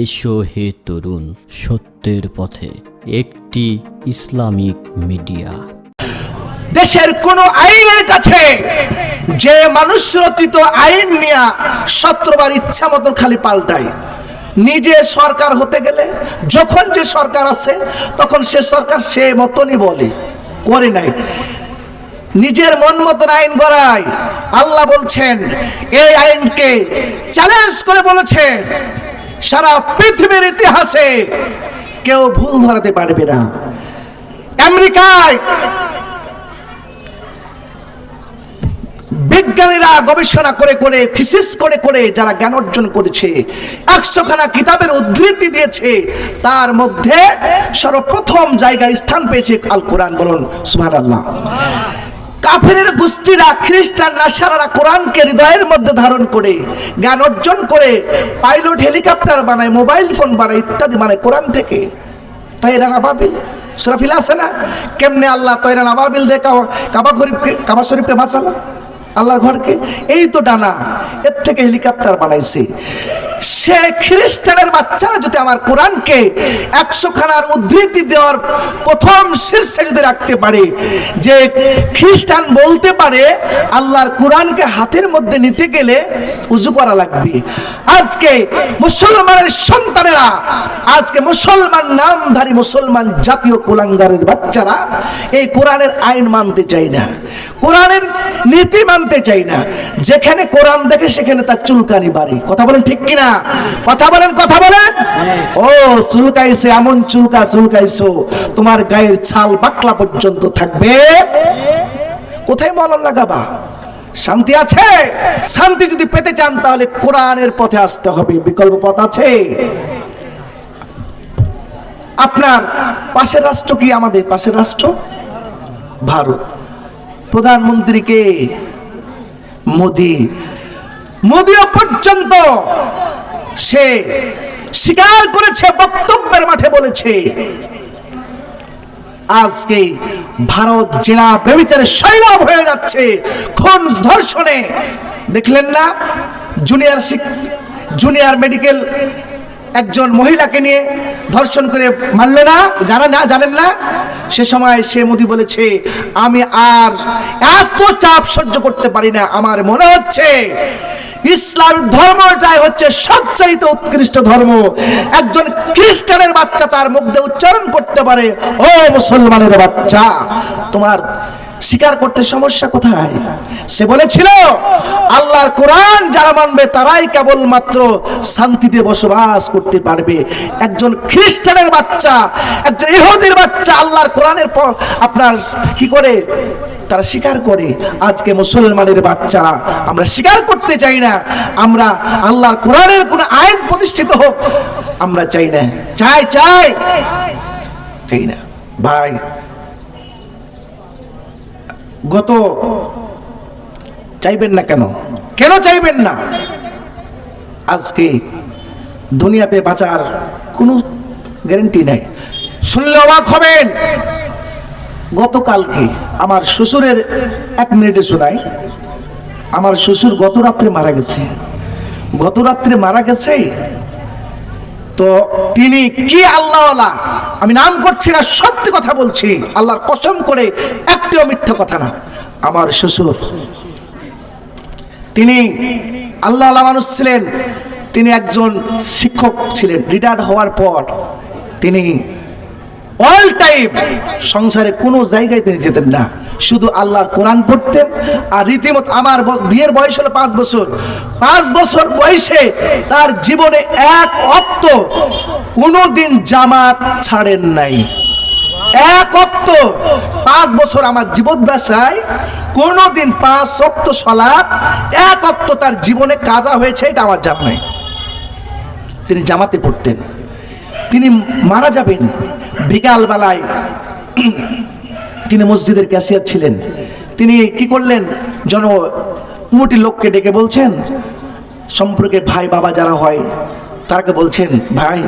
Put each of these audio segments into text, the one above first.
এসো হে তরুণ, সত্যের পথে একটি ইসলামিক মিডিয়া। দেশের কোন আইনের কাছে যে মানুষ রচিত আইন নিয়ে 17 বার ইচ্ছা মতো খালি পাল্টায়। নিজে সরকার হতে গেলে যখন যে সরকার আছে তখন সে সরকার সে মতনই বলে, করে নাই নিজের মন মতন আইন গড়ায়। আল্লাহ বলছেন এই আইনকে চ্যালেঞ্জ করে বলেছেন সারা পৃথিবীর ইতিহাসে কেউ ভুল ধরাতে পারবে না। আমেরিকায় বিজ্ঞানীরা গবেষণা করে করে থিসিস করে করে যারা জ্ঞান অর্জন করেছে 100 খানা কিতাবের উদ্ধৃতি দিয়েছে, তার মধ্যে সর্বপ্রথম জায়গায় স্থান পেয়েছে আল কোরআন। বলুন সুবহানাল্লাহ। কাফেরের গোষ্ঠীরা খ্রিস্টান নাসারারা কোরআনকে হৃদয়ের মধ্যে ধারণ করে জ্ঞান অর্জন করে পাইলট হেলিকপ্টার বানায়, মোবাইল ফোন বানায়, ইত্যাদি বানায় কোরআন থেকে। তৈরান আবাবিল সুরাফিল আছে না, কেমনে আল্লাহ তৈরান আবাবিল দিয়ে কাবা শরীফকে বাঁচালো, আল্লাহর ঘরকে। এই তো ডানা, এর থেকে হেলিকপ্টার বানাইছে। সে খ্রিস্টানের বাচ্চারা যদি আমার কোরআনকে 100 খানার উদ্ধৃতি দেওয়ার প্রথম শীর্ষে যদি রাখতে পারে, যে খ্রিস্টান বলতে পারে আল্লাহর কোরআনকে হাতের মধ্যে নিতে গেলে উজু করা লাগবে। আজকে মুসলমানের সন্তানেরা, আজকে মুসলমান নামধারী মুসলমান জাতীয় কুলাঙ্গারের বাচ্চারা এই কোরআনের আইন মানতে চায় না, কোরআনের নীতি মানতে চাই না। যেখানে কোরআন দেখে সেখানে তার চুলকানি বাড়ি। কথা বলেন ঠিক কিনা? কথা বলেন, কথা বলেন। ও চুলকাইছে, এমন চুলকাইছো তোমার গায়ের ছাল বাকলা পর্যন্ত থাকবে। কোথায় মলম লাগাবা? শান্তি আছে? শান্তি যদি পেতে চান তাহলে কোরআনের পথে আসতে হবে, বিকল্প পথ আছে? আপনার পাশের রাষ্ট্র কি? আমাদের পাশের রাষ্ট্র ভারত। প্রধানমন্ত্রীকে মোদিও পর্যন্ত সে স্বীকার করেছে, বক্তব্যের মাঠে বলেছে আজকে ভারত জেনা ব্যভিচারে সৈলব হয়ে যাচ্ছে, খুন ধর্ষণে। দেখলেন না জুনিয়র মেডিকেল একজন মহিলাকে নিয়ে ধর্ষণ করে মারলে না? জানেন না? সে সময় সে মোদি বলেছে আমি আর এত চাপ সহ্য করতে পারি না, আমার মনে হচ্ছে ইসলাম ধর্মটাই হচ্ছে সবচাইতে উৎকৃষ্ট ধর্ম। একজন খ্রিস্টানের বাচ্চা তার মুখ দিয়ে উচ্চারণ করতে পারে ও মুসলমানের বাচ্চা, তোমার স্বীকার করতে সমস্যা কোথায়? সে বলেছিল আল্লাহর কোরআন যারা মানবে তারাই কেবলমাত্র শান্তিতে বসবাস করতে পারবে। একজন খ্রিস্টানের বাচ্চা, একজন ইহুদির বাচ্চা আল্লাহর কোরআনের আপনার কি করে তারা স্বীকার করে। আজকে মুসলমানের বাচ্চারা আমরা স্বীকার করতে চাই না, আমরা আল্লাহর কোরআনের কোন আইন প্রতিষ্ঠিত হোক আমরা চাই না। চাই না ভাই। চাইবেন না কেন চাইবেন না? আজকে দুনিয়াতে বাঁচার কোনো গ্যারান্টি নাই। শুনলে অবাক হবেন, গতকালকে আমার শ্বশুরের 1 মিনিটে শোনাই। আমার শ্বশুর গত রাত্রে মারা গেছে। তো তিনি কি আল্লাহওয়ালা, আমি নাম করছি না, সত্যি কথা বলছি, আল্লাহর কসম করে, একটিও মিথ্যা কথা না। আমার শ্বশুর তিনি আল্লাহওয়ালা মানুষ ছিলেন। তিনি একজন শিক্ষক ছিলেন। রিটায়ার্ড হওয়ার পর তিনি অল টাইম সংসারে কোনো জায়গায় তিনি যেতেন না, শুধু আল্লাহর কোরআন পড়তেন। আর রীতিমতো আমার বিয়ের বয়স হলো 5 বছর। 5 বছর বয়সে তার জীবনে 1 ওয়াক্ত কোনোদিন জামাত ছাড়েন নাই। 1 ওয়াক্ত 5 বছর আমার জীবদ্দশায় কোনোদিন 5 ওয়াক্ত সালাত 1 ওয়াক্ত তার জীবনে কাজা হয়েছে এটা আমার জানা নাই। তিনি জামাতে পড়তেন। তিনি মারা যাবেন বিকাল বেলায়। তিনি মসজিদের ক্যাশিয়ার ছিলেন। তিনি কি করলেন, মোটি লোককে ডেকে বলছেন, সম্পর্কে ভাই বাবা যারা হয় তারাকে বলছেন, ভাই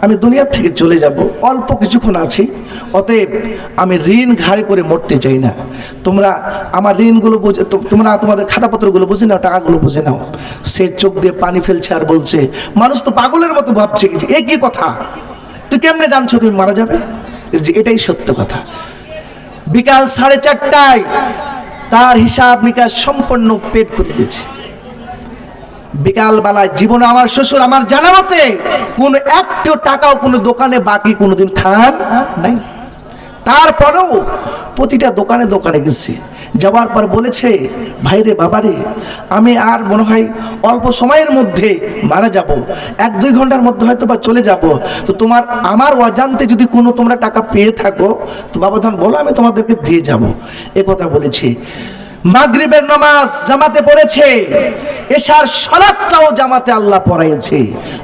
আমি দুনিয়া থেকে চলে যাব, অল্প কিছুক্ষণ আছি, অতএব আমি ঋণ ঘাড়ে করে মরতে চাই না। তোমরা আমার ঋণগুলো বুঝে, তোমরা তোমাদের খাতাপত্রগুলো বুঝে নাও, টাকাগুলো বুঝে নাও। সে চোখ দিয়ে পানি ফেলছে আর বলছে, মানুষ তো পাগলের মতো ভাবছে, এ কি কথা, তুই কেমনে জানছো তুমি মারা যাবে? এটাই সত্য কথা। বিকাল 4:30টায় তার হিসাব নিকাশ সম্পন্ন পেট করে দিয়েছে। বিকালবেলায় জীবনে আমার শ্বশুর আমার জানা মতে কোনো একটিও টাকাও কোনো দোকানে বাকি কোনোদিন খান নাই। তারপরেও প্রতিটা দোকানে দোকানে গেছে, যাওয়ার পর বলেছে, ভাইরে বাবারে, আমি আর মনে হয় অল্প সময়ের মধ্যে মারা যাব, 1-2 ঘন্টার মধ্যে হয়তো বা চলে যাব। তো তোমার আমার অজান্তে যদি কোনো তোমরা টাকা পেয়ে থাকো তো বাবাধান বলো, আমি তোমাদেরকে দিয়ে যাব। এ কথা বলেছি। মাগরিবের নামাজ জামাতে পড়েছে, এশার সালাতটাও জামাতে আল্লাহ পড়াইছে।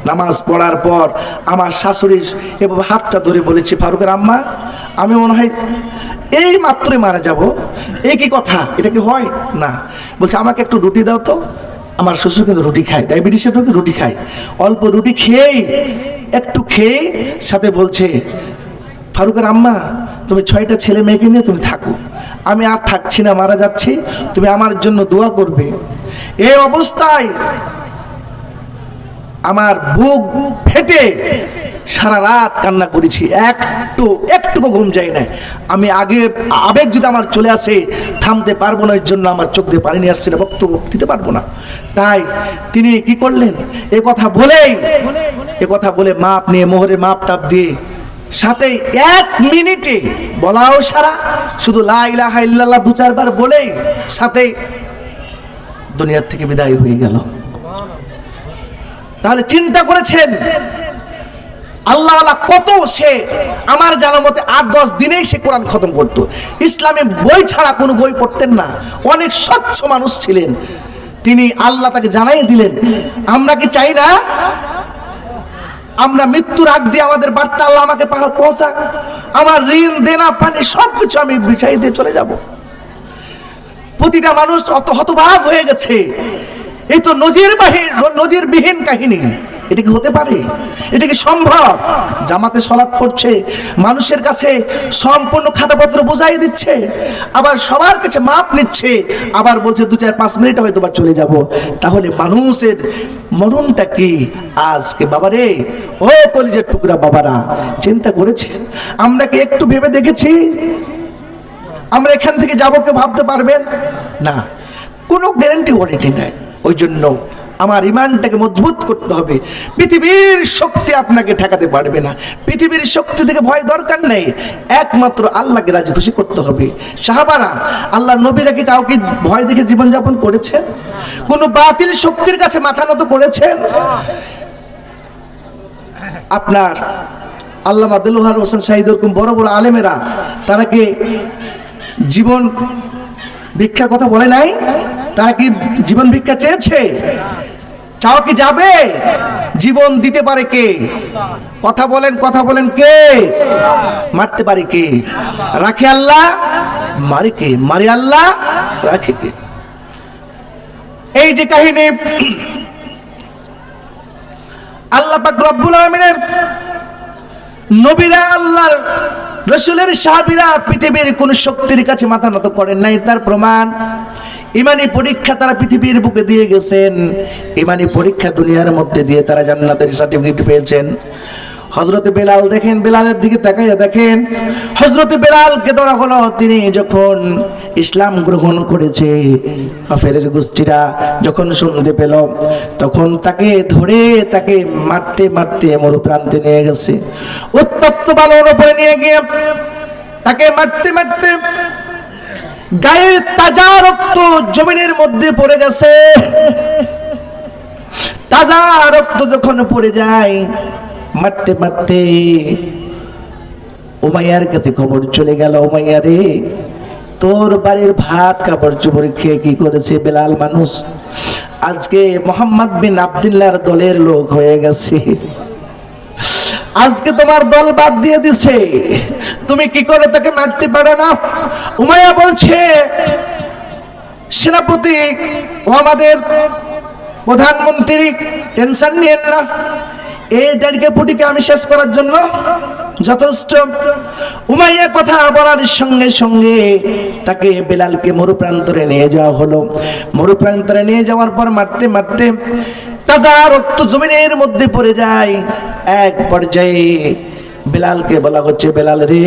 নামাজ পড়ার পর আমার শাশুড়ি এভাবে হাতটা ধরে বলেছে, ফারুকের আম্মা, আমি মনে হয় এই মাত্রই মারা যাব। এই কি কথা, এটা কি হয় না? বলছে, আমাকে একটু রুটি দাও তো। আমার শ্বশুর কিন্তু রুটি খায়, ডায়াবেটিসের রোগী রুটি খায়। অল্প রুটি খেয়েই একটু খেয়ে সাথে বলছে, ফারুকের আম্মা, তুমি 6টা ছেলে মেয়েকে নিয়ে তুমি থাকো, আমি আর থাকছি না, মারা যাচ্ছি, তুমি আমার জন্য দোয়া করবে। এই অবস্থায় আমার বুক ফেটে সারা রাত কান্না করেছি, একটুকু ঘুম যায় না। আমি আগে আবেগ যদি আমার চলে আসে থামতে পারবো না, এর জন্য আমার চোখ দিয়ে পানি নিয়ে আসছে না, বক্তব্য দিতে পারবো না। তাই তিনি কি করলেন, এ কথা বলে মাপ নিয়ে, মোহরে মাপ টাপ দিয়ে, সাথে 1 মিনিটে বলাও সারা, শুধু লা ইলাহা ইল্লাল্লাহ 2-4 বার বলেই সাথে দুনিয়ার থেকে বিদায় হয়ে গেল। তাহলে চিন্তা করেছেন আল্লাহ কত, সে আমার জানার মতে 8-10 দিনেই সে কোরআন খতম করতো। ইসলামে বই ছাড়া কোনো বই পড়তেন না, অনেক স্বচ্ছ মানুষ ছিলেন তিনি। আল্লাহ তাকে জানাই দিলেন। আমরা কি চাই না আমরা মৃত্যুর আগ দিয়ে আমাদের বার্তা আল্লাহ আমাকে পৌঁছাক, আমার ঋণ দেনা পানি সবকিছু আমি বিছাই দিয়ে চলে যাব? প্রতিটা মানুষ অত হতবাক হয়ে গেছে। এই তো নজিরবিহীন কাহিনী। এটা কি হতে পারে? এটা কি সম্ভব? জামাতে সালাত পড়ছে, মানুষের কাছে সম্পূর্ণ খাতাপত্র বুঝাই দিচ্ছে, আবার সবার কাছে মাপ নিচ্ছে, আবার বলছে 2-4-5 মিনিট হয়তো বা চলে যাব। তাহলে মানুষের মরণটা কি আজকে? বাবারে, ও কলিজার টুকরা বাবারা, চিন্তা করেছেন? আমরা কি একটু ভেবে দেখেছি আমরা এখান থেকে যাবো? কেউ ভাবতে পারবেন না, কোনো গ্যারান্টি ওয়ারেন্টি নাই। ওই জন্য আমার ইমানটাকে মজবুত করতে হবে। পৃথিবীর শক্তি আপনাকে ঠেকাতে পারবে না, পৃথিবীর শক্তি থেকে ভয় দরকার নেই, একমাত্র আল্লাহকে রাজি খুশি করতে হবে। সাহাবারা, আল্লাহ নবীরা কি কাউকে ভয় দেখে জীবনযাপন করেছেন? কোন বাতিল শক্তির কাছে মাথা নত করেছেন? আপনার আল্লামা দেলোয়ার হোসেন শাহীদ এরকম বড় বড় আলেমেরা, তারা কি জীবন ভিক্ষার কথা বলে নাই? তারা কি জীবন ভিক্ষা চেয়েছে? চাও কি যাবে? জীবন দিতে পারে কে? কথা বলেন কে? মারতে পারে কে? রাখে আল্লাহ, মারে কে? মারে আল্লাহ, রাখে কে? এই যে কাহিনী, আল্লাহ পাক রব্বুল আলামিনের নবীরা, আল্লাহর রাসূলের সাহাবীরা পৃথিবীর কোন শক্তির কাছে মাথা নত করেন নাই। তার প্রমাণ ইমানি পরীক্ষা তারা পৃথিবীর বুকে দিয়ে গেছেন। ইমানি পরীক্ষা দুনিয়ার মধ্যে দিয়ে তারা জান্নাতের সার্টিফিকেট পেয়েছেন। হযরতে বেলাল, দেখেন বেলালের দিকে তাকাইয়া দেখেন, হযরতে বেলালকে ধরা হলো। তিনি যখন ইসলাম গ্রহণ করেছে, কাফেরের গোষ্ঠীরা যখন শুনতে পেল, তখন তাকে ধরে তাকে মারতে মারতে মরুপ্রান্তে নিয়ে গেছে। উত্তপ্ত বালুর উপরে নিয়ে গিয়ে তাকে মারতে মারতে গায়ের তাজা রক্ত জমিনের মধ্যে পড়ে গেছে। তাজা রক্ত যখন পড়ে যায়, মারতে মারতে উমাইয়ার কাছে খবর চলে গেল, উমাইয়া রে, তোর বাড়ির ভাত কাপড় চোপড় খেয়ে কি করেছে বেলাল মানুষ, আজকে মোহাম্মদ বিন আব্দুল্লাহর দলের লোক হয়ে গেছে, আজকে তোমার দল বাদ দিয়ে দিছে, তুমি কি করে তাকে মারতে পারো না? উমাইয়া বলছে, সেনাপতি ও আমাদের প্রধানমন্ত্রী, টেনশন নিয়েন না, এই দেড়কে পুটিকে আমি শেষ করার জন্য যথেষ্ট। উমাইয়া কথা বলার সঙ্গে সঙ্গে তাকে বেলালকে মরুপ্রান্তরে নিয়ে যাওয়া হলো। মরুপ্রান্তরে নিয়ে যাওয়ার পর মারতে মারতে তাজা রক্ত জমিনের মধ্যে পড়ে যায়। এক পর্যায়ে বেলালকে বলা হচ্ছে, বেলাল রে,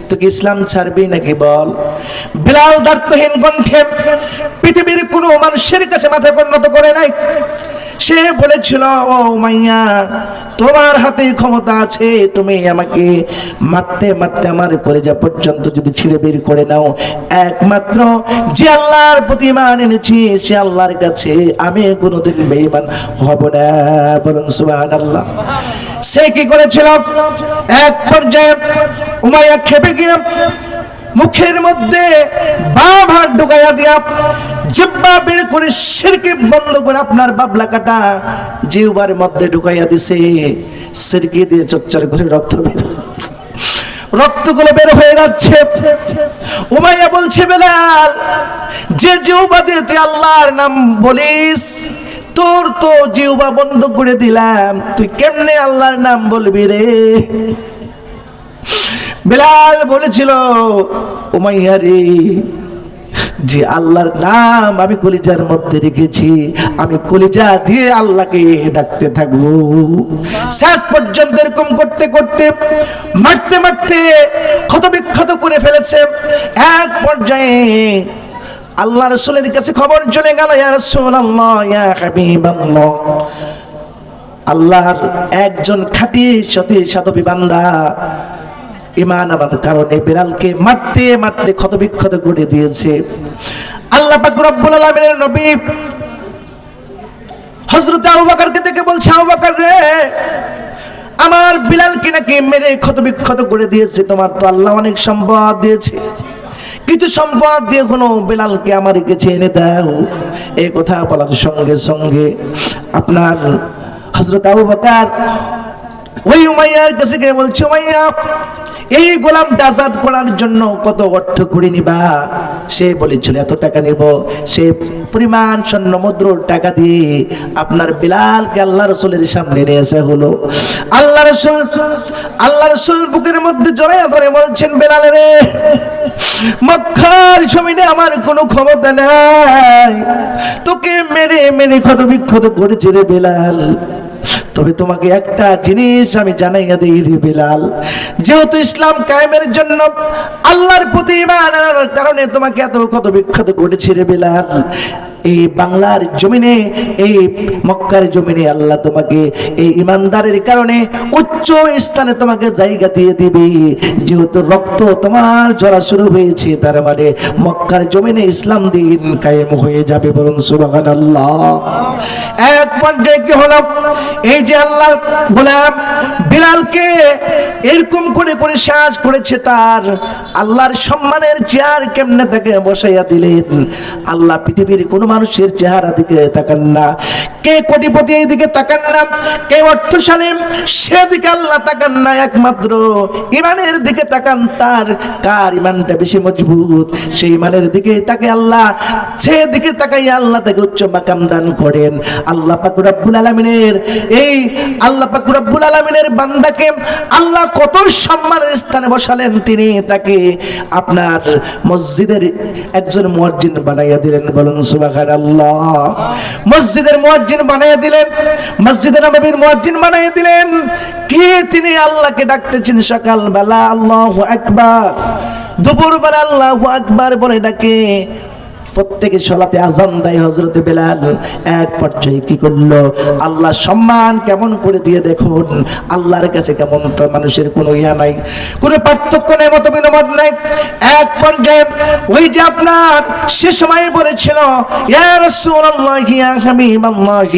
তুই কি ইসলাম ছাড়বি নাকি বল। বেলাল দার্থহীন কণ্ঠে পৃথিবীর কোনো মানুষের কাছে মাথা উন্নত করে নাই। সে বলেছিল, ও উমাইয়া, তোমার হাতে ক্ষমতা আছে, তুমি আমাকে মারতে মারতে আমার কলেজা পর্যন্ত যদি ছিঁড়ে বের করে নাও, একমাত্র যে আল্লাহর প্রতি ঈমান এনেছি সে আল্লাহর কাছে আমি কোনোদিন বেঈমান হব না। বলুন সুবহানাল্লাহ। সে কি করেছিল, এক পর্যায়ে উমাইয়া খেপে গিয়ে মুখের মধ্যে বাম হাত ঢুকাইয়া দিয়া জিহ্বা বের করে শিরকে বন্ধ করে আপনার বাবলা কাটা জিহ্বার মধ্যে ঢুকাইয়া দিছে। শিরকে দিয়ে চচ্চর করে রক্তগুলো বের হয়ে যাচ্ছে। উমাইয়া বলছে, বেলাল, যে জিহ্বা দিয়ে তুই আল্লাহর নাম বলিস, তোর তো জিহ্বা বন্ধ করে দিলাম, তুই কেমনে আল্লাহর নাম বলবি রে। বেলাল বলেছিল, উমাইয়া রে, যে আল্লাহর নাম আমি কলিজার মধ্যে রেখেছি, আমি কলিজা দিয়ে আল্লাহকে ডাকতে থাকবো। শেষ পর্যন্ত এরকম করতে করতে মারতে মারতে ক্ষতবিক্ষত করে ফেলেছে। এক পর্যায়ে আল্লাহ রাসূলের কাছে খবর চলে গেল, ইয়া রাসূলুল্লাহ, ইয়া হাবিবাল্লাহ, আল্লাহর একজন খাঁটি সতী সাধবী বান্দা ঈমান আনার কারণে বেলালকে মারতে মারতে ক্ষতবিক্ষত করে দিয়েছে। আল্লাহ পাক রব্বুল আলামিনের নবী হযরত আবু বকরকে ডেকে বলছে, আবু বকর রে, আমার বিলালকে নাকি মেরে ক্ষতবিক্ষত করে দিয়েছে, তোমার তো আল্লাহ অনেক সম্পদ দিয়েছে, কিছু সম্পদ দিয়ে কোনো বেলালকে আমার কাছে এনে দাও। এই কথা বলার সঙ্গে সঙ্গে আপনার হযরত আবু বকর ওই উমাইয়ার কাছে গিয়ে বলছে, উমাইয়া, এই গোলামটা আজাদ করার জন্য কত অর্থ করে নিবা? সে বলেছিল এত টাকা নিব। সে পরিমাণ স্বর্ণ মুদ্রার টাকা দিয়ে আপনার বিলালকে আল্লাহ রাসূলের সামনে নিয়ে আসা হলো। আল্লাহ রাসূল বুকের মধ্যে জড়াইয়া ধরে বলছেন, বেলাল রে, মক্কার জমিনে আমার কোনো ক্ষমতা নাই, তোকে মেরে মেরে ক্ষতবিক্ষত করেছে রে বেলাল। তবে তোমাকে একটা জিনিস আমি জানাইয়া দেই রে বেলাল, যেহেতু ইসলাম কায়েমের জন্য আল্লাহর প্রতি ঈমান আনার কারণে তোমাকে এত ক্ষতবিক্ষত করেছে রে বেলাল, এই বাংলার জমিনে, এই মক্কার জমিনে আল্লাহ তোমাকে এই ইমানদারের কারণে উচ্চ স্থানে তোমাকে জায়গা দিয়ে দিবে। যেহেতু রক্ত তোমার ঝরা শুরু হয়েছে, তার মানে মক্কার জমিনে ইসলাম দিন কায়েম হয়ে যাবে। বলুন সুবহানাল্লাহ। এক পর্যায়ে কি হলো, এই যে আল্লাহর গোলাম বিলালকে এরকম করে করে সাজ করেছে, তার আল্লাহর সম্মানের চেয়ার কেমনে তাকে বসাইয়া দিলেন। আল্লাহ পৃথিবীর কোনো মানুষের চেহারা দিকে তাকান না, কে কোটিপতি এই দিকে তাকান না, কে অর্থশালী সেদিকে আল্লাহ তাকান না, একমাত্র ইমানের দিকে তাকান। তার কার ইমানটা বেশি মজবুত, সেই ইমানের দিকে তাকে আল্লাহ, সেদিকে তাকাই আল্লাহ তাকে উচ্চ মাকাম দান করেন। আল্লাহ পাক রব্বুল আলামিনের এই আল্লাহ পাক রব্বুল আলামিনের বান্দাকে আল্লাহ কত সম্মানের স্থানে বসালেন, তিনি তাকে আপনার মসজিদের একজন মুয়াজ্জিন বানাইয়া দিলেন। বলুন সুবহানাল্লাহ। মসজিদের মুয়াজ্জিন বানাইয়া দিলেন, মসজিদে নববীর মুয়াজ্জিন বানাইয়া দিলেন। কে তিনি আল্লাহকে ডাকতেছেন সকালবেলা আল্লাহু আকবার, দুপুরবেলা আল্লাহু আকবার বলে ডাকে, প্রত্যেকে সালাতে আযান দেয় হযরত বেলাল। এক পর্যায়ে কি করলো, আল্লাহ সম্মান কেমন করে দিয়ে দেখুন, আল্লাহর কাছে কেমন তো মানুষের কোনো ইয়া নাই, কোনো পার্থক্য নেই, মত বিনোদ নাই। এক পর্যায়ে ওই যে আপনার সে সময় বলেছিল, ইয়া রাসূলুল্লাহ ইয়া হাবিবাল্লাহ,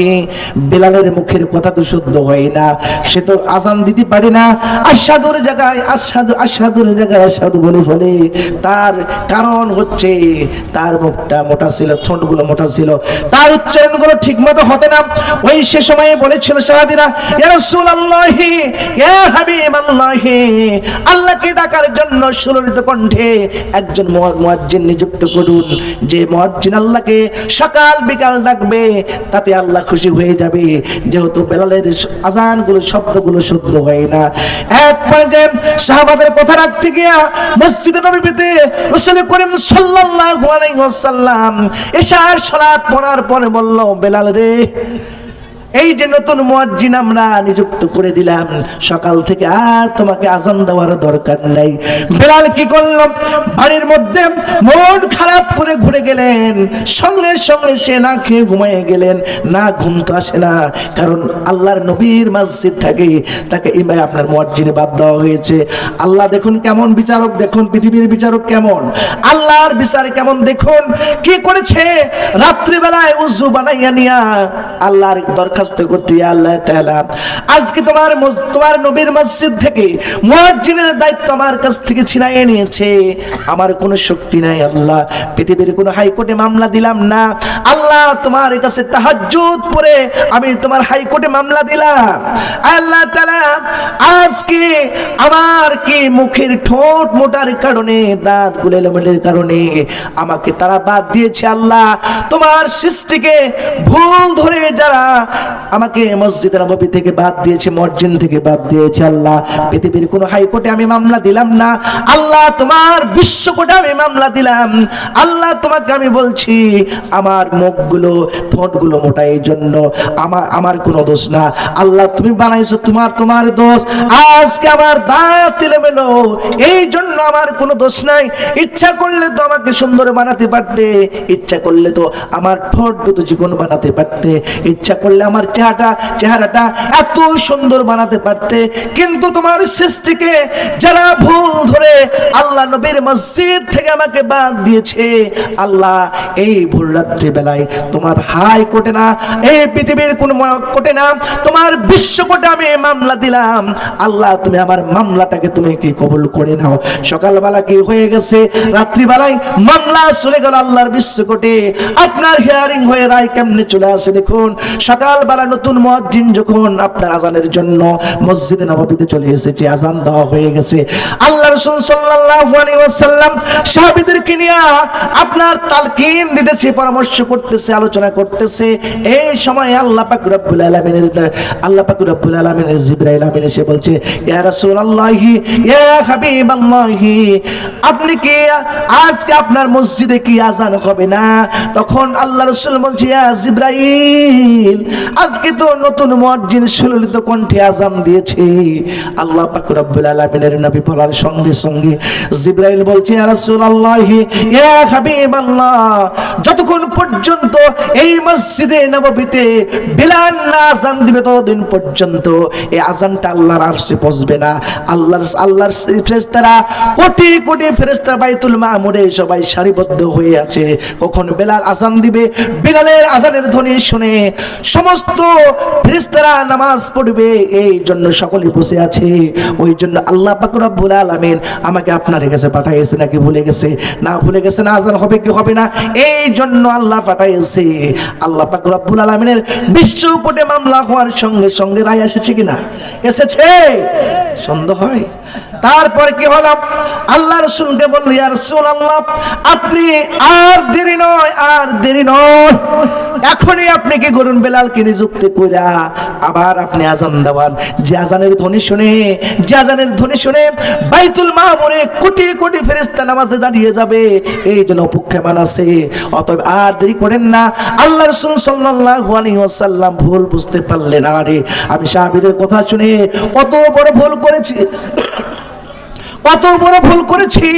বেলালের মুখের কথা তো শুদ্ধ হয় না, সে তো আযান দিতে পারে না, আশহাদুর জায়গায় আশহাদু, আশহাদুর জায়গায় আশহাদু বলে ফেলে। তার কারণ হচ্ছে তার মুখ মুখটা মোটা ছিল, ঠোঁটগুলো মোটা ছিল, তার উচ্চারণগুলো ঠিক মতো হতে না। ওই সে সময়ে বলেছিল সাহাবীরা, ইয়া রাসূলুল্লাহি ইয়া হাবিবাল্লাহি, আল্লাহকে ডাকার জন্য সুললিত কণ্ঠে একজন মুয়াজ্জিন নিযুক্ত করুন, যে মুয়াজ্জিন আল্লাহকে সকাল বিকাল ডাকবে, তাতে আল্লাহ খুশি হয়ে যাবে, যেহেতু বেলালের আজানগুলো শব্দগুলো শুদ্ধ হয় না। এক পর্যায়ে সাহাবাদের কথা রাখতে গিয়া মসজিদে নববীতে রাসূল করিম সাল্লাল্লাহু আলাইহি ওয়াসাল্লাম ইশার সালাত পড়ার পরে বলল, বেলাল রে, এই যে নতুন মুয়াজ্জিন আমরা নিযুক্ত করে দিলাম, সকাল থেকে আর তোমাকে আজান দেওয়ার দরকার নাই। বেলাল কি করল, বাড়ির মধ্যে মন খারাপ করে ঘুরে গেলেন, সঙ্গে সঙ্গে সে না খেয়ে ঘুমিয়ে গেলেন। না, ঘুম তো আসে না, কারণ আল্লাহর নবীর মসজিদ থাকে, তাকে ইমাম আপনার মুয়াজ্জিনে বাদ দেওয়া হয়েছে। আল্লাহ দেখুন কেমন বিচারক, দেখুন পৃথিবীর বিচারক কেমন, আল্লাহর বিচার কেমন দেখুন। কি করেছে, রাত্রিবেলায় উযু বানাইয়া নিয়া আল্লাহর দরখাস্ত করতে, আল্লাহ তাআলা আজকে তোমার নবীর মসজিদ থেকে মুয়াজ্জিনের দায়িত্ব আমার কাছ থেকে ছিনিয়ে নিয়েছে, আমার কোনো শক্তি নাই আল্লাহ, পৃথিবীর কোনো হাইকোর্টে মামলা দিলাম না আল্লাহ, তোমার কাছে তাহাজ্জুদ পড়ে আমি তোমার হাইকোর্টে মামলা দিলাম। আল্লাহ তাআলা আজকে আমার কি মুখের ঠোঁট মোটার কারণে, দাঁত গুলেলের কারণে আমাকে তারা বাদ দিয়েছে। আল্লাহ তোমার সৃষ্টিকে ভুল ধরে যারা আমাকে মসজিদে নববী থেকে বাদ দিয়েছে, মুয়াজ্জিন থেকে বাদ দিয়েছে, আল্লাহ পৃথিবীর কোন হাইকোর্টে আমি মামলা দিলাম না আল্লাহ, তোমার বিশ্বকোর্টে আমি মামলা দিলাম। আল্লাহ তোমাকে আমি বলছি, আমার মুখগুলো ঠোঁটগুলো মোটা, এই জন্য আমার কোনো দোষ না আল্লাহ, তুমি বানাইছো, তোমার দোষ। আজকে আমার দাঁত এলোমেলো, এই জন্য আমার কোনো দোষ নাই। ইচ্ছা করলে তো আমাকে সুন্দর বানাতে পারতে, ইচ্ছা করলে তো আমার ঠোঁট দুটো চিকন বানাতে পারতে, ইচ্ছা করলে আমার চেহারাটা এত সুন্দর বানাতে পারতে, কিন্তু তোমার সৃষ্টিকে যারা ভুল ধরে আল্লাহ নবীর মসজিদ থেকে আমাকে বাদ দিয়েছে, আল্লাহ এই ভোর রাত্রি বেলায় তোমার হাই কোর্টে না, এই পৃথিবীর কোন কোর্টে না, তোমার বিশ্ব কোর্টে আমি মামলা দিলাম। আল্লাহ তুমি আমার মামলাটাকে তুমি কি কবুল করে নাও। সকালবেলা কি হয়ে গেছে, রাত্রিবেলায় মামলা চলে গেল আল্লাহর বিশ্ব কোর্টে, আপনার হিয়ারিং হয়ে রায় কেমনে চলে আসে দেখুন। সকালবেলা নতুন মুয়াজ্জিন যখন আপনার আজানের জন্য মসজিদে নববীতে চলে এসেছে, আজান দেওয়া হয়ে গেছে, আল্লাহ রাসূল সাল্লাল্লাহু আলাইহি ওয়াসাল্লাম সাহাবীদেরকে নিয়ে আপনার তালকিন দিতেছে, পরামর্শ করতেছে, আলোচনা করতেছে। এই সময় আল্লাহ পাক রব্বুল আলামিনের জিবরাইল আমিন এসে বলছে, ইয়া রাসূলুল্লাহি ইয়া হাবিবাল্লাহি, আপনি কি আজকে আপনার মসজিদে কি আজান হবে না? তখন আল্লাহ রাসূল বলছে, ইয়া জিবরাইল, আজকে তো নতুন মুয়াজ্জিন সুললিত কণ্ঠে আজান দিয়েছে। আল্লাহ পাক রব্বুল আলামিনের নবী বলার সঙ্গে সঙ্গে জিবরাইল বলছে, ইয়া রাসূলুল্লাহি ইয়া হাবিবাল্লাহ, যতক্ষণ পর্যন্ত এই মসজিদে নববীতে বিলাল না আজান দিবে ততদিন পর্যন্ত এই আজানটা আল্লাহর আরশে পৌঁছবে না। আল্লাহর ফেরেশতারা কোটি কোটি ফেরেশতা বাইতুল মামুরে সবাই সারিবদ্ধ হয়ে আছে, কখন বিলাল আজান দিবে, বিলালের আজানের ধ্বনি শুনে সমস্ত ফেরেশতারা নামাজ পড়বে, এই জন্য সকলে বসে আছে। ওই জন্য আল্লাহ পাক রব্বুল আলামিন আমাকে আপনার কাছে পাঠাইছে, নাকি ভুলে গেছে? না ভুলে গেছে না, আজান হবে কি হবে না, এই জন্য আল্লাহ পাঠাইছে। আল্লাহ পাক রব্বুল আলামিনের বিশ্ব কোর্টে মামলা হওয়ার সঙ্গে সঙ্গে রায় এসেছে কিনা? এসেছে, সন্দেহ হয়। তারপরে কি হলো, আল্লাহ রাসূলকে বলল, ইয়া রাসূলুল্লাহ, আপনি আর দেরি নয়, এখনই আপনি কি করুন, বেলালকে নিযুক্ত কইরা আবার আপনি আজান দেওয়ান। যে আজানের ধ্বনি শুনে বাইতুল মামুরে কোটি কোটি ফেরেশতা নামাজে দাঁড়িয়ে যাবে, এই জন্য অপেক্ষমান আছে। অতএব আর দেরি করেন না। আল্লাহ রাসূল সাল্লাল্লাহু আলাইহি ওয়াসাল্লাম ভুল বুঝতে পারলেন, আরে আমি সাহাবীদের কথা শুনে কত বড় ভুল করেছি,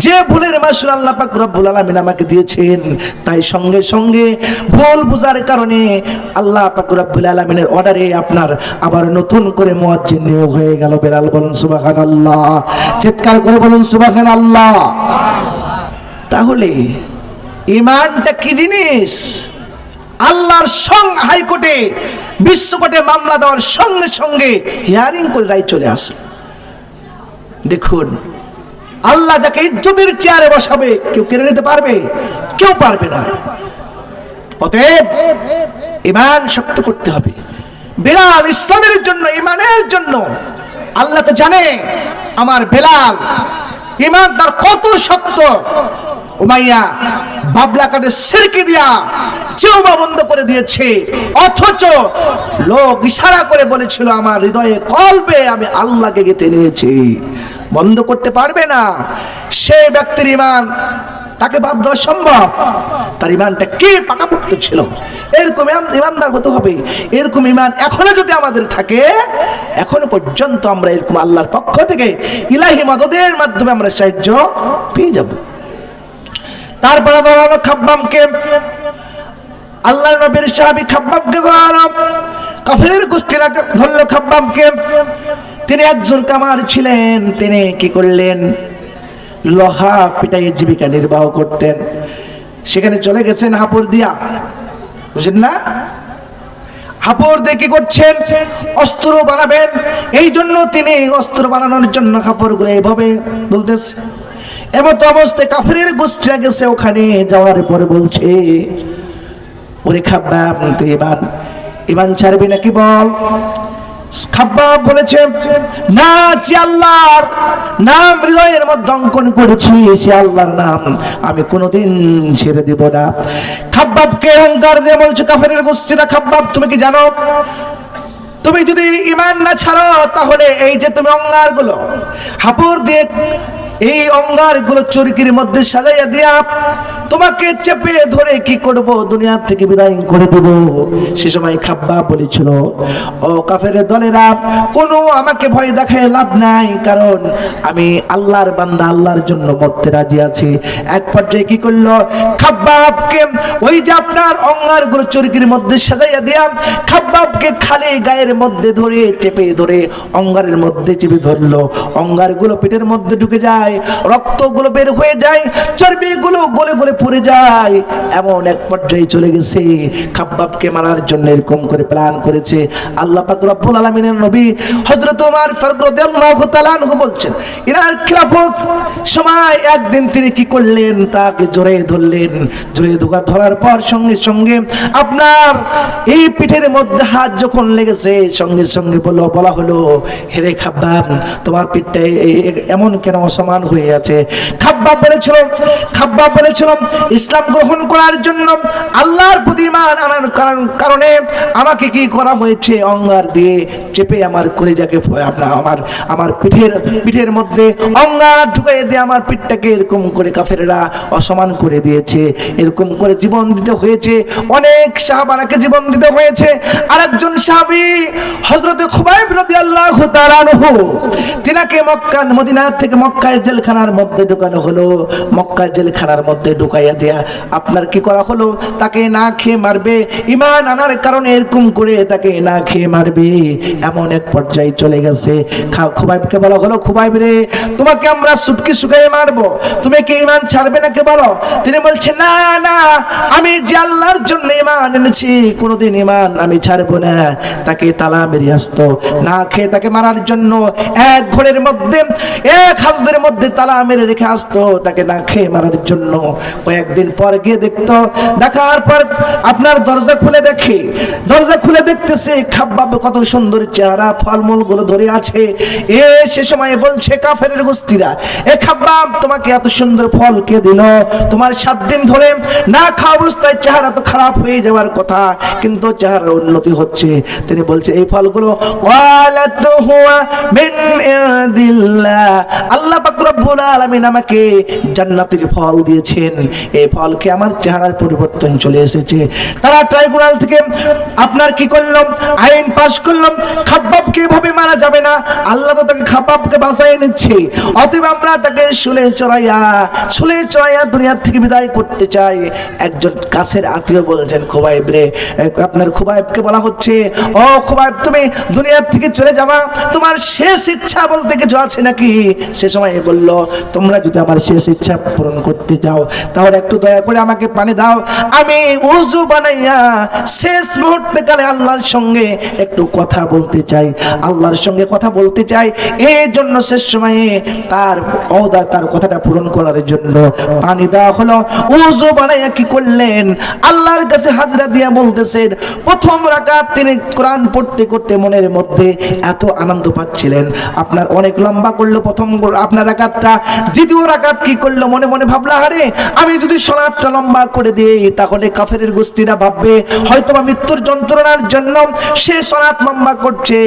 যে ভুলের মাসুল আল্লাহ পাক রব্বুল আলামিন আমাকে দিয়েছেন। তাই সঙ্গে সঙ্গে ভুল বুঝার কারণে আল্লাহ পাক রব্বুল আলামিনের অর্ডারে আপনার আবার নতুন করে মুয়াজ্জিন নিয়োগ হয়ে গেল। বেলাল বলুন সুবহানাল্লাহ, চিৎকার করে বলুন সুবহানাল্লাহ। তাহলে ঈমানটা কি জিনিস? আল্লাহর হাইকোর্টে বিশ্বকোর্টে মামলা দেওয়ার সঙ্গে সঙ্গে হিয়ারিং করে রায় চলে আসে। দেখুন আল্লাহ যাকে ইজ্জতের চেয়ারে বসাবে কেউ কেড়ে নিতে পারবে? কেউ পারবে না। অতএব ঈমান শক্ত করতে হবে। বেলাল ইসলামের জন্য, ঈমানের জন্য, আল্লাহ তো জানে আমার বেলাল ঈমান তার কত শক্ত। উমাইয়া বাবলা কাটে সিরকি দিয়া জিহ্বা বন্ধ করে দিয়েছে, অথচ লোক ইশারা করে বলেছিল আমার হৃদয়ে কলবে আমি আল্লাহকে গেঁথে নিয়েছি, বন্ধ করতে পারবে না। সেই ব্যক্তির ঈমান তাকে বাদ দেওয়া সম্ভব? তার ঈমানটা কি পাকাপোক্ত ছিল। এরকম ঈমানদার হতে হবে। এরকম ঈমান এখনো যদি আমাদের থাকে, এখনো পর্যন্ত আমরা এরকম আল্লাহর পক্ষ থেকে ইলাহি মদদের মাধ্যমে আমরা সাহায্য পেয়ে যাব। তারপরে ধরালো খাব্বাবকে, আল্লাহর নবীর সাহাবী খাব্বাবকে ধরালো, কাফেরের গোষ্ঠী ধরলো খাব্বাবকে। তিনি একজন কামার ছিলেন, তিনি কি করলেন, লোহা পিটাইয়ে জীবিকা নির্বাহ করতেন। সেখানে চলে গেছেন হাপুড় দিয়া, বুঝলেন না? হাপুড় দিয়ে কি করছেন, অস্ত্র বানাবেন। এই জন্য তিনি অস্ত্র বানানোর জন্য কাপড়গুলো এইভাবে বলতেছে। এমত অবস্থায় কাফেরের গোষ্ঠীরা গেছে, ওখানে যাওয়ার পরে বলছে, ওরে খাব্বাব তুই ঈমান ছাড়বি নাকি বল। খাব্বাব বলেছে, না, যে আল্লাহর নাম হৃদয়ের মধ্যে অঙ্কন করেছি, সে আল্লাহর নাম আমি কোনোদিন ছেড়ে দিব না। খাব্বাবকে অহংকার দিয়ে বলছে কাফেরের গোষ্ঠীরা, খাব্বাব তুমি কি জানো, তুমি যদি ঈমান না ছাড়ো তাহলে এই যে তুমি অঙ্গারগুলো হাপুড় দিয়ে, এই অঙ্গারগুলো চরকির মধ্যে সাজাইয়া দিয়া তোমাকে চেপে ধরে কি করব, দুনিয়া থেকে বিদায় করে দেব। সে সময় খাব্বাব বলেছিল, ও কাফেরের দলেরা, কোনো আমাকে ভয় দেখায় লাভ নাই, কারণ আমি আল্লাহর বান্দা, আল্লাহর জন্য মরতে রাজি আছি। এক পর্যায়ে কি করলো, খাব্বাবকে ওই যে আপনার অঙ্গারগুলো চরকির মধ্যে সাজাইয়া দিয়া খাব্বাবকে খালি গায়ের মধ্যে ধরে চেপে ধরে অঙ্গারের মধ্যে চেপে ধরলো। অঙ্গারগুলো পেটের মধ্যে ঢুকে যায়, রক্তগুলো বের হয়ে যায়, চর্বিগুলো গলে গলে পড়ে যায়। এমন এক পর্যায়ে চলে গেছে, খাব্বাবকে মারার জন্য এরকম করে প্ল্যান করেছে। আল্লাহ পাক রব্বুল আলামিনের নবী হযরত ওমর ফারুক রাদিয়াল্লাহু তাআলা আনহু বলছেন, ইনার খিলাফত সময় একদিন তিনি কি করলেন, তাকে জড়িয়ে ধরলেন। জড়িয়ে ধরার পর সঙ্গে সঙ্গে আপনার এই পিঠের মধ্যে হাত যখন লেগেছে, সঙ্গে সঙ্গে বলা হলো, হেরে খাব্বাব তোমার পিঠটা এমন কেন অসমান হয়ে আছে। খাব্বাব বলেছিল ইসলাম গ্রহণ করার জন্য, আল্লাহর প্রতি ঈমান আনার কারণে আমাকে কি করা হয়েছে, অঙ্গার দিয়ে চেপে আমার কলিজাকে আমার পিঠের মধ্যে অঙ্গার ঢুকিয়ে দিয়ে আমার পিঠটাকে এরকম করে কাফেররা অসমান করে দিয়েছে। এরকম করে জীবন দিতে হয়েছে, অনেক সাহাবাকে জীবন দিতে হয়েছে। আরেকজন সাহাবী হযরত খুবাইব রাদিয়াল্লাহু তাআলা আনহু, তিনাকে মদিনা থেকে মক্কায় জেলখানার মধ্যে ঢুকানো হলো। মক্কার জেলখানার মধ্যে ঢুকাইয়া দেয়া আপনার কি করা হলো, তাকে না খেয়ে মারবে, ঈমান আনার কারণে এরকম করে তাকে না খেয়ে মারবে। এমন এক পর্যায়ে চলে গেছে। খুবাইবকে বলা হলো, খুবাইব রে, তোমাকে আমরা সুটকি শুকাইয়ে মারবো, তুমি কি ঈমান ছাড়বে নাকি বলো। তিনি বলছেন, না না, আমি যে আল্লাহর জন্য ঈমান এনেছি, কোনোদিন ঈমান আমি ছাড়বো না। তাকে তালা মেরে আসতো, না খেয়ে তাকে মারার জন্য এক ঘরের মধ্যে, এক হাজদের মধ্যে তালা মেরে রেখে আসতো, তাকে না খেয়ে মারার জন্য। কয়েকদিন পর গিয়ে দেখতো, দেখার পর আপনার দরজা খুলে দেখতেছে খাব্বাব কত সুন্দর চেহারা, ফলমূল গুলো ধরে আছে। সে সময় বলছে কাফেরের গোষ্ঠীরা, এ খাব্বাব তোমাকে এত সুন্দর ফল কে দিল, তোমার 7 দিন ধরে না খাওয়া অবস্থায় চেহারা তো খারাপ হয়ে যাওয়ার কথা, কিন্তু চেহারার উন্নতি হচ্ছে। তিনি বলছে এই ফলগুলো ওয়ালাত হুয়া মিন ইনদিল্লাহ, আল্লাহ পাক রব্বুল আলামিন আমাকে জান্নাতের ফল দিয়েছেন, এই ফলকে আমার চেহারার পরিবর্তন চলে এসেছে। তারা ট্রাইব্যুনাল থেকে আপনার কি করলো, আইন পাশ করলো, খাব্বাবকে এভাবে মারা যাবে না, আল্লাহ তো তাকে খাব্বাবকে বাঁচাই নিচ্ছে, অতএব আমরা তাকে শুলে চড়াইয়া দুনিয়ার থেকে বিদায় করতে চাই। একজন কাছের আত্মীয় বলছেন, খুবাইব রে, আপনার খুবাইবকে বলা হচ্ছে, ও খুবাইব তুমি দুনিয়ার থেকে চলে যাবা, তোমার শেষ ইচ্ছা বলতে কিছু আছে নাকি? সে সময় বলল, তোমরা যদি আমার শেষ ইচ্ছা পূরণ করতে চাও তাহলে একটু দয়া করে আমাকে পানি দাও, আমি ওযু বানাইয়া শেষ মুহূর্তে কালে আল্লাহর সঙ্গে একটু কথা বলতে চাই, আল্লাহর সঙ্গে কথা বলতে চাই। এই জন্য শেষ সময়ে তার কথাটা পূরণ করার জন্য পানি দেওয়া হলো। ওযু বানাইয়া কি করলেন, আল্লাহর কাছে হাজরা দিয়া বলতেছেন, প্রথম রাকাত তিনি কোরআন পড়তে করতে মনের মধ্যে এত আনন্দ পাচ্ছিলেন, আপনার অনেক লম্বা করলো প্রথম আপনার রাকাতটা। দ্বিতীয় রাকাত কি করলো, মনে মনে ভাবলা, আরে আমি যদি সালাতটা লম্বা করে দিই তাহলে কাফেরের গোষ্ঠীরা ভাববে হয়তো বা মৃত্যুর যন্ত্রণার জন্য সে সালাত লম্বা করছে,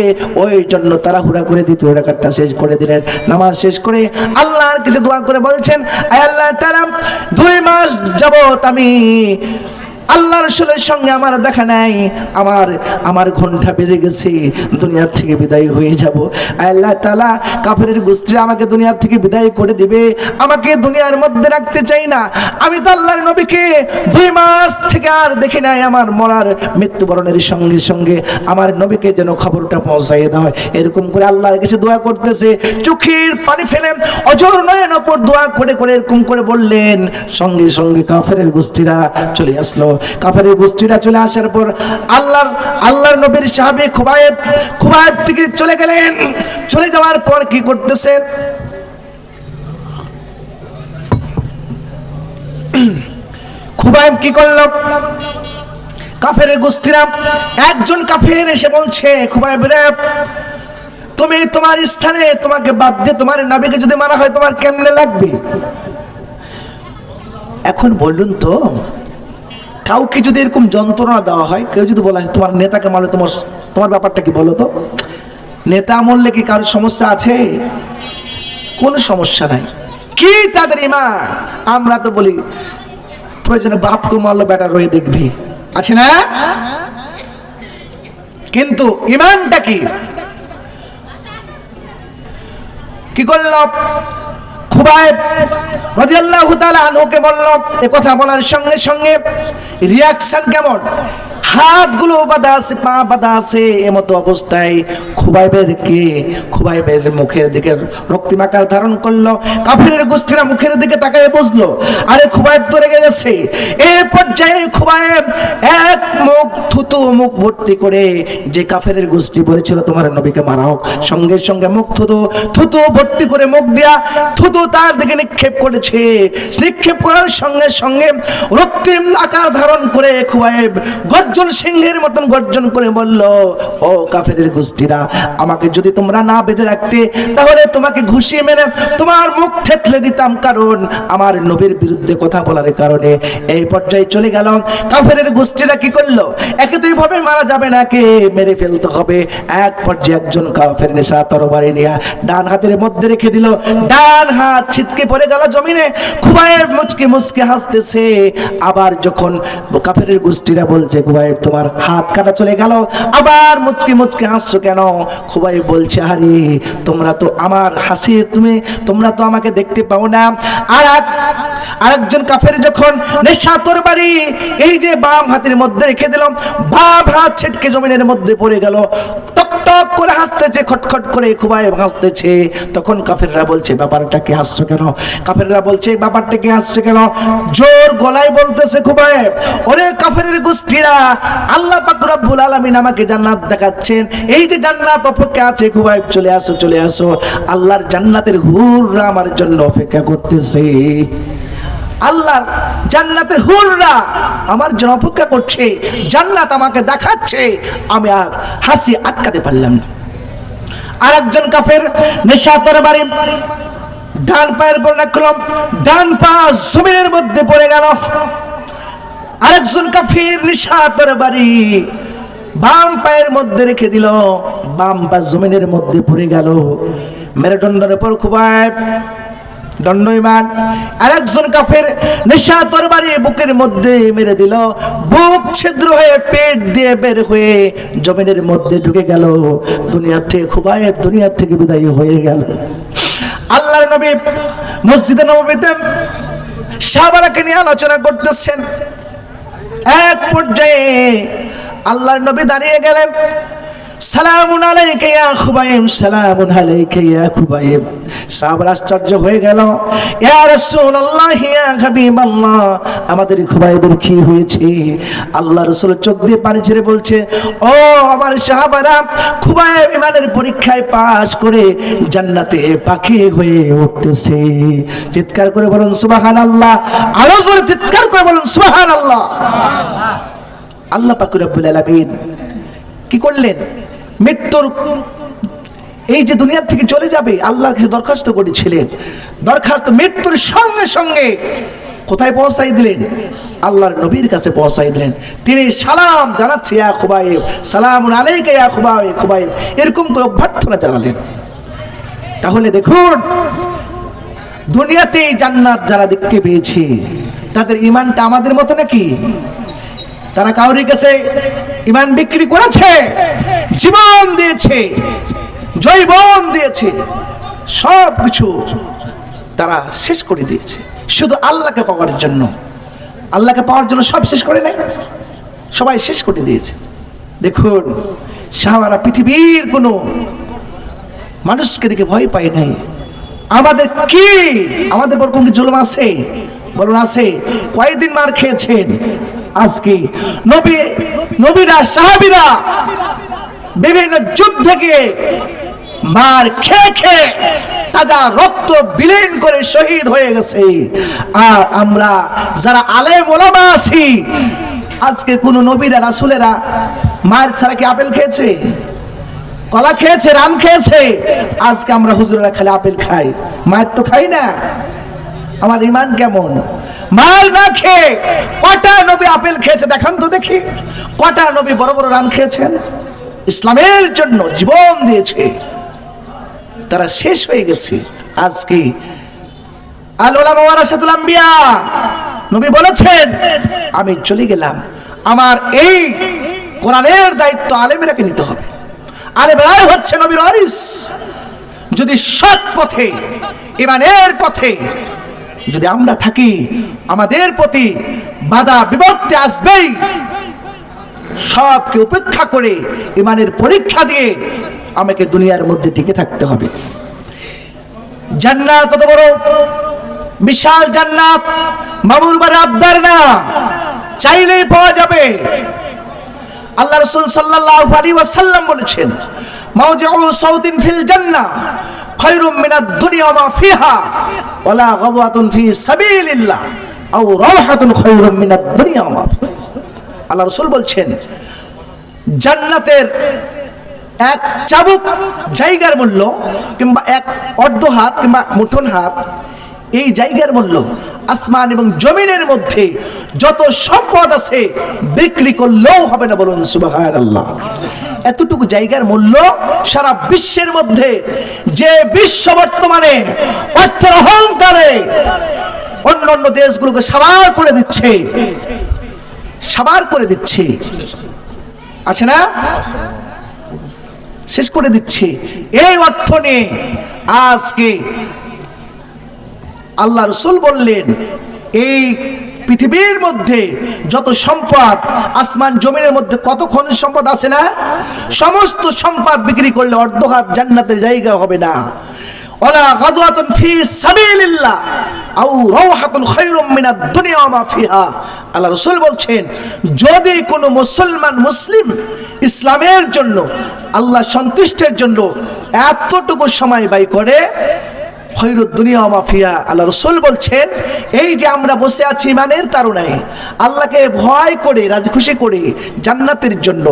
ওই জন্য তাড়াহুড়া করে দ্বিতীয় রাকাতটা শেষ করে দিলেন। নামাজ শেষ করে আল্লাহর কাছে দোয়া করে বলছেন, আয় আল্লাহ তাআলা 2 মাস যাবত আমি আল্লাহর রাসূলের সঙ্গে আমার দেখা নাই, আমার ঘন্টা বেজে গেছে, দুনিয়ার থেকে বিদায় হয়ে যাব। আল্লাহ তাআলা কাফেরের গোষ্ঠীরা আমাকে দুনিয়ার থেকে বিদায় করে দিবে, আমাকে দুনিয়ার মধ্যে রাখতে চাই না। আমি তো আল্লাহর নবীকে 2 মাস থেকে আর দেখি নাই, আমার মরার মৃত্যুবরণের সঙ্গে সঙ্গে আমার নবীকে যেন খবরটা পৌঁছায় দাও। এরকম করে আল্লাহর কাছে দোয়া করতেছে, চোখের পানি ফেলে অজর নয়ন উপর দোয়া করে করে এরকম করে বললেন। সঙ্গে সঙ্গে কাফেরের গোষ্ঠীরা চলে আসলো। কাফেরের গোষ্ঠীরা চলে আসার পর আল্লাহর নবীর সাহাবী খুবাইব থেকে চলে গেলেন। চলে যাওয়ার পর কি করতেছেন, খুবাইব কি করলো, কাফেরের গোষ্ঠীরা একজন কাফের এসে বলছে, খুবাইব রে, তুমি তোমার স্থানে তোমাকে বাদ দিয়ে তোমার নবীকে যদি মারা হয় তোমার কেমনে লাগবে? এখন বলুন তো, কাউকে যদি এরকম যন্ত্রণা দেওয়া হয়, কেউ যদি বলা হয় তোমার নেতাকে মারলে তোমার ব্যাপারটা কি বলো তো? নেতা মরলে কি কারোর সমস্যা আছে? কোনো সমস্যা নাই। কি তাদের ইমান? আমরা তো বলি প্রয়োজনে বাপকে মারলে বেটা রয়ে দেখবি, আছে না? কিন্তু ইমানটা কি করল? খুবাইব রাদিয়াল্লাহু তাআলা আনহুকে বলল, এ কথা বলার সঙ্গে সঙ্গে রিয়াকশন কেমন, হাতগুলো বাঁধা আছে, পা বাঁধা আছে, এমতো অবস্থায় খুবাইবের মুখের দিকে রক্তিমাকার ধারণ করলো। কাফেরের গোষ্ঠীরা মুখের দিকে তাকায় বসলো, আরে খুবাইব তো রেগে গেছে। এই পর্যায়ে খুবাইব এক মুখ থুতু মুখ ভর্তি করে, যে কাফেরের গোষ্ঠী বলেছিল তোমার নবীকে মারা হোক, সঙ্গে সঙ্গে মুখ থুতু ভর্তি করে মুখ দিয়া থুতু তার দিকে নিক্ষেপ করেছে। নিক্ষেপ করার সঙ্গে সঙ্গে রক্তিম আকার ধারণ করে খুবাইব গর্জন সিংহের মতন গর্জন করে বলল, ও কাফেরের গোষ্ঠীরা, আমাকে যদি তোমরা না বেঁধে রাখতে তাহলে তোমাকে ঘুষিয়ে মেরে তোমার মুখ থেতলে দিতাম, কারণ আমার নবীর বিরুদ্ধে কথা বলার কারণে। এই পর্যায়ে চলে গেল। কাফেরের গোষ্ঠীরা কি করলো, একে তো এইভাবে মারা যাবে না, কে মেরে ফেলতে হবে। এক পর্যায়ে একজন কাফের নেশা তরবারি নিয়ে ডান হাতের মধ্যে রেখে দিল, ডান হাত ছিটকে পড়ে গেল জমিনে। খুবাইব মুচকে মুচকে হাসতেছে। আবার যখন কাফেরের গোষ্ঠীরা বলছে, খুবাইব তোমার হাত কাটা চলে গেল, আবার মুচকে মুচকে হাসছো কেন? খুবাইব বলছে, আরে তোমরা তো আমার হাসি তোমরা তো আমাকে দেখতে পাও না। আরেকজন কাফের যখন নেশা তরবারি এই যে বাম হাতের মধ্যে রেখে দিলাম, বাম হাত ছিটকে জমিনের মধ্যে পড়ে গেল, টক টক করে হাসতেছে, খটখট করে খুবাইব হাসতেছে। তখন কাফেররা বলছে, ব্যাপারটা কি হাসছো কেন? কাফেররা বলছে, ব্যাপারটা কি হাসছো কেন? জোর গলায় বলতেছে খুবাইব, ওরে কাফেরের গোষ্ঠীরা, আল্লাহ পাক রব্বুল আলামিন আমাকে জান্নাত দেখাচ্ছেন, এই যে জান্নাত অপেক্ষা আছে, খুবাইব চলে আসো চলে আসো, আল্লাহর জান্নাতের হুররা আমার জন্য অপেক্ষা করতেছে। আল্লাহর জান্নাতের হুররা আমার জন্য অপেক্ষা করছে, জান্নাত আমাকে দেখাচ্ছে। আমি আর হাসি আটকাতে পারলাম না। আরেকজন কাফের নেশা তরবারি ডান পায়ের উপর রাখলাম, ডান পা জমিনের মধ্যে পড়ে গেল। আরেকজন কাফের নেশা তরবারি বাম পায়ের মধ্যে রেখে দিল, বাম পা জমিনের মধ্যে পড়ে গেল। মেরুদণ্ডের উপর খুবাইব দণ্ডইমান। আরেকজন কাফের নেশা তরবারি বুকের মধ্যে মেরে দিল, বুক ছিদ্র হয়ে পেট দিয়ে বের হয়ে জমিনের মধ্যে ঢুকে গেল। খুবাইব দুনিয়া থেকে বিদায় হয়ে গেল। আল্লাহর নবী মসজিদে নববীতে সাহাবারাকে নিয়ে আলোচনা করতেছেন। এক পর্যায়ে আল্লাহর নবী দাঁড়িয়ে গেলেন, সালামুন আলাইকা ইয়া খুবাইব, সালামুন আলাইকা ইয়া খুবাইব। সাহাবারা আশ্চর্য হয়ে গেল, ইয়া রাসূলুল্লাহ ইয়া হাবিবাল্লাহ, আমাদের খুবাইবের কি হয়েছে? আল্লাহ রাসূল চোখ দিয়ে পানি ছেড়ে বলছে, ও আমার সাহাবারা, খুবাইব ইমানের পরীক্ষায় পাশ করে জান্নাতে পাখি হয়ে উঠতেছে। চিৎকার করে বলুন সুবহানাল্লাহ, আরো জোরে চিৎকার করে বলুন সুবহানাল্লাহ। আল্লাহ পাক রব্বুল আলামিন কি করলেন? মৃত্যুর এই যে দুনিয়া থেকে চলে যাবে, আল্লাহর কাছে দরখাস্ত করেছিলেন। দরখাস্ত মৃত্যুর সঙ্গে সঙ্গে কোথায় পৌঁছাই দিলেন? আল্লাহর নবীর কাছে পৌঁছাই দিলেন। তিনি সালাম জানাচ্ছে, ইয়া খুবাইব, সালামুন আলাইকা ইয়া খুবাইব, খুবাইব, এরকম করে অভ্যর্থনা জানালেন। তাহলে দেখুন, দুনিয়াতে জান্নাত যারা দেখতে পেয়েছে, তাদের ঈমানটা আমাদের মতো নাকি? তারা কাউরির কাছে ঈমান বিক্রি করেছে? জীবন দিয়েছে, জৈবন দিয়েছে, সব কিছু তারা শেষ করে দিয়েছে শুধু আল্লাহকে পাওয়ার জন্য। আল্লাহকে পাওয়ার জন্য সব শেষ করে নেয়, সবাই শেষ করে দিয়েছে। দেখুন, সাহাবারা পৃথিবীর কোনো মানুষকে দেখে ভয় পায় নাই। আমাদের কি, আমাদের বড় কোন জুলুম আছে? বলুন আছে? কয়েকদিন মার খেয়েছেন? আজকে নবীরা সাহাবীরা বিভিন্ন যুদ্ধ থেকে মার খেয়ে খেয়ে তাজা রক্ত বিলীন করে শহীদ হয়ে গেছে। আর আমরা যারা আলেম ওলামা আছি, আজকে কোন নবীরা রাসূলেরা মার ছাড়া কি আপেল খেয়েছে, কলা খেয়েছে, রাম খেয়েছে? আজকে আমরা হুজুরেরা খালি আপেল খাই, মায়ের তো খাই না। আমার ঈমান কেমন? মাল না খেয়ে কটা নবী আপেল খেয়েছে দেখান তো দেখি। কটা নবী বড় বড় রান খেয়েছেন, ইসলামের জন্য জীবন দিয়েছে, তারা শেষ হয়ে গেছে। আজকে আল উলামা ওয়ারাসাতুল আম্বিয়া, নবী বলেছেন, আমি চলে গেলাম, আমার এই কোরআনের দায়িত্ব আলেমেরাকে নিতে হবে। আলেমেরাই হচ্ছে নবীর ওয়ারিস। যদি সৎ পথে, ঈমানের পথে যদি আমরা থাকি, আমাদের প্রতি বাধা বিপত্তি আসবেই। সবকে উপেক্ষা করে ঈমানের পরীক্ষা দিয়ে আমাকে দুনিয়ার মধ্যে টিকে থাকতে হবে। জান্নাত তত বড় বিশাল জান্নাত, মামুর বাড়ি আবদার না, চাইলেই পাওয়া যাবে। আল্লাহ রাসূল সাল্লাল্লাহু আলাইহি ওয়াসাল্লাম বলেছেন, মাওজিউ সাউতিন ফিল জান্নাহ খায়রুম মিনাদ দুনিয়া ওয়া মা ফিহা ওয়ালা গাযওয়াতুন ফি সাবিলিল্লাহ আও রাওহাতুন খায়রুম মিনাদ দুনিয়া ওয়া মা ফিহা। আল্লাহ রাসূল বলছেন, জান্নাতের এক চাবুক জায়গার মূল্য, কিংবা এক অর্ধ হাত কিংবা মুঠোন হাত, এই জায়গার মূল্য আসমান এবং জমিনের মধ্যে যত সম্পদ আছে বিক্রি করলেও হবে না। বলুন সুবহানাল্লাহ। এতটুকু জায়গার মূল্য সারা বিশ্বের মধ্যে, যে বিশ্ব বর্তমানে অর্থের অহংকারে অন্য অন্য দেশগুলোকে সাবার করে দিচ্ছে, সাবার করে দিচ্ছে, আছে না? শেষ করে দিচ্ছে। এই অর্থ নিয়ে আজকে আল্লাহ রাসূল বললেন, এই পৃথিবীর মধ্যে যত সম্পদ, আসমান জমিনের মধ্যে কত খনিজ সম্পদ আছে না, সমস্ত সম্পদ বিক্রি করলে অর্ধ হাত জান্নাতের জায়গা হবে না। ওয়ালা গাযওয়াতুন ফি সাবিলিল্লাহ আও রাওহাতুন খায়রুম মিনাদ দুনিয়া ওয়া মা ফিহা। আল্লাহ রাসূল বলছেন, যদি কোনো মুসলিম ইসলামের জন্য, আল্লাহ সন্তুষ্টের জন্য এতটুকু সময় ব্যয় করে, খৈরুদ দুনিয়া ওয়া মা ফিহা, আল্লাহ রাসূল বলছেন, এই যে আমরা বসে আছি ঈমানের তাড়নায়, আল্লাহকে ভয় করে, রাজি খুশি করে জান্নাতের জন্য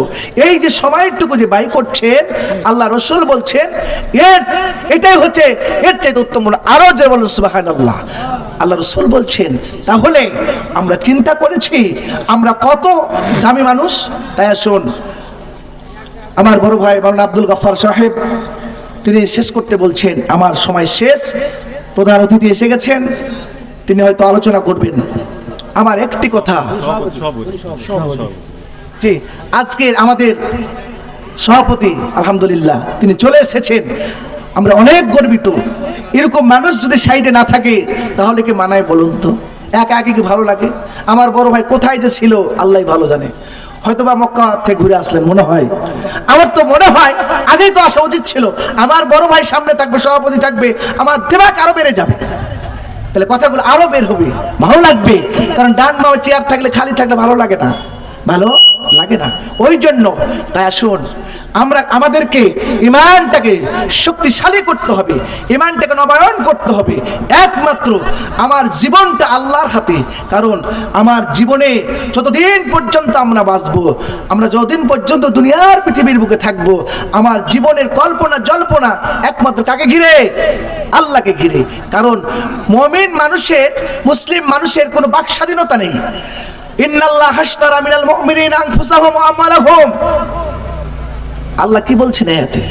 এই যে সময়টুকু যে ব্যয় করছেন, আল্লাহ রাসূল বলছেন এটাই হচ্ছে এর চাইতে উত্তম। আরো যে বলুন সুবহানাল্লাহ। আল্লাহ রাসূল বলছেন, তাহলে আমরা চিন্তা করেছি আমরা কত দামি মানুষ। তাই আসুন, আমার বড় ভাই মাওলানা আব্দুল গফফার সাহেব তিনি শেষ করতে বলছেন, আমার সময় শেষ। প্রধান অতিথি এসে গেছেন, তিনি হয়তো আলোচনা করবেন। আমার একটি কথা, জি, আজকের আমাদের সভাপতি আলহামদুলিল্লাহ তিনি চলে এসেছেন, আমরা অনেক গর্বিত। এরকম মানুষ যদি সাইডে না থাকে তাহলে কি মানায় বলুন তো? একা একা কি ভালো লাগে? আমার বড় ভাই কোথায় যে ছিল আল্লাহই ভালো জানে। হয়তো বা মক্কা থেকে ঘুরে আসলেন মনে হয়। আমার তো মনে হয় আগেই তো আসা উচিত ছিল, আমার বড় ভাই সামনে থাকবে, সভাপতি থাকবে, আমার দিমাগ আরো বেড়ে যাবে, তাহলে কথাগুলো আরো বের হবে, ভালো লাগবে। কারণ ডান বামে চেয়ার থাকলে খালি থাকলে ভালো লাগে না, ভালো লাগে না। ওই জন্য তাই আসুন আমাদেরকে ইমানটাকে শক্তিশালী করতে হবে, ইমানটাকে নবায়ন করতে হবে। একমাত্র আমার জীবনটা আল্লাহর হাতে। কারণ আমার জীবনে যতদিন পর্যন্ত আমরা বাঁচবো, আমরা যতদিন পর্যন্ত দুনিয়ার পৃথিবীর বুকে থাকবো, আমার জীবনের কল্পনা জল্পনা একমাত্র কাকে ঘিরে? আল্লাহকে ঘিরে। কারণ মুমিন মানুষের, মুসলিম মানুষের কোনো বাক স্বাধীনতা নেই। ইন্নাল্লাহ হাশতারা মিনাল মুমিনিনা আনফুসাহুম ওয়া আমওয়ালাহুম। আল্লাহ কি বলছেন আয়াতে?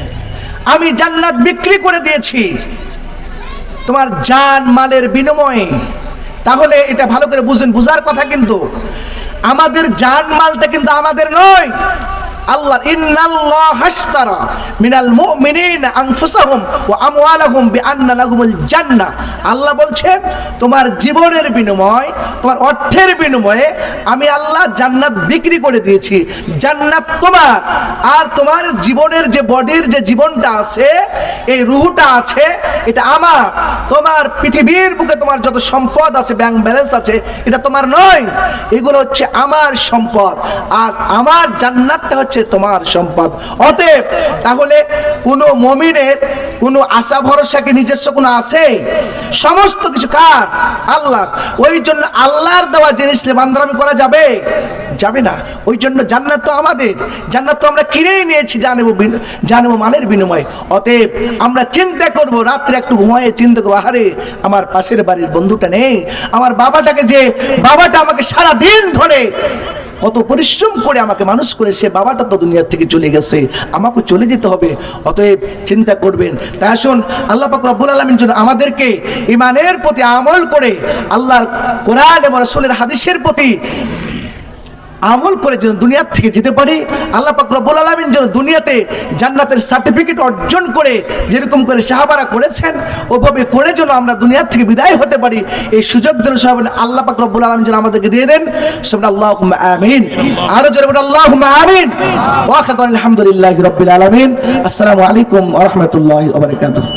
আমি জান্নাত বিক্রি করে দিয়েছি তোমার জান মালের বিনিময়ে। তাহলে এটা ভালো করে বুঝেন, বুঝার কথা কিন্তু আমাদের জান মালটা কিন্তু আমাদের নয়, আল্লাহ। ইন্নাল্লাহ হাশতারা মিনাল মুমিনিনা আনফুসাহুম ওয়া আমওয়ালাহুম বিআন্না লাহুমুল জান্নাহ। আল্লাহ বলছেন তোমার জীবনের বিনিময়, তোমার অর্থের বিনিময়ে আমি আল্লাহ জান্নাত বিক্রি করে দিয়েছি। জান্নাত তোমার, আর তোমার জীবনের যে বডির যে জীবনটা আছে, এই রুহটা আছে, এটা আমার। তোমার পৃথিবীর বুকে তোমার যত সম্পদ আছে, ব্যাংক ব্যালেন্স আছে, এটা তোমার নয়, এগুলো হচ্ছে আমার সম্পদ। আর আমার জান্নাতটা হচ্ছে তোমার সম্পদ। অতএব তাহলে কোন মুমিনের কোনো আশা ভরসা কি নিজস্ব কোনো আছে? সমস্ত কিছু কার? আল্লাহর। ওই জন্য আল্লাহর দেওয়া জিনিস বান্দারামি করা যাবে? যাবে না। ওই জন্য জান্নাত তো আমাদের, জান্নাত তো আমরা কিনেই নিয়েছি জানেবো মালের বিনিময়ে। অতএব আমরা চিন্তা করব, রাত্রে একটু ঘুমায়ে চিন্তা করবো, আরে আমার পাশের বাড়ির বন্ধুটা নেই, আমার বাবাটাকে, যে বাবাটা আমাকে সারা দিন ধরে কত পরিশ্রম করে আমাকে মানুষ করেছে, বাবাটা তো দুনিয়ার থেকে চলে গেছে, আমাকে চলে যেতে হবে। অতএব চিন্তা করবেন। তাই আসুন আল্লাহ পাক রব্বুল আলামিন যেন আমাদেরকে ঈমানের প্রতি আমল করে, আল্লাহর কোরআন এবং রাসূলের হাদিসের প্রতি আমল করে যেন দুনিয়ার থেকে যেতে পারি। আল্লাহ পাক রব্বুল আলামিন যেন দুনিয়াতে জান্নাতের সার্টিফিকেট অর্জন করে, যেরকম করে সাহাবারা করেছেন, ওভাবে করে যেন আমরা দুনিয়ার থেকে বিদায় হতে পারি। এই সুযোগ যেন আল্লাহ পাক রব্বুল আলামিন যেন আমাদেরকে দিয়ে দেন। আল্লাহুম্মা আমিন। আরো জোরে বলুন আল্লাহুম্মা আমিন। ওয়া আলহামদুলিল্লাহি রাব্বিল আলামিন। আসসালামু আলাইকুম ওয়া রাহমাতুল্লাহি ওয়া বারাকাতুহু।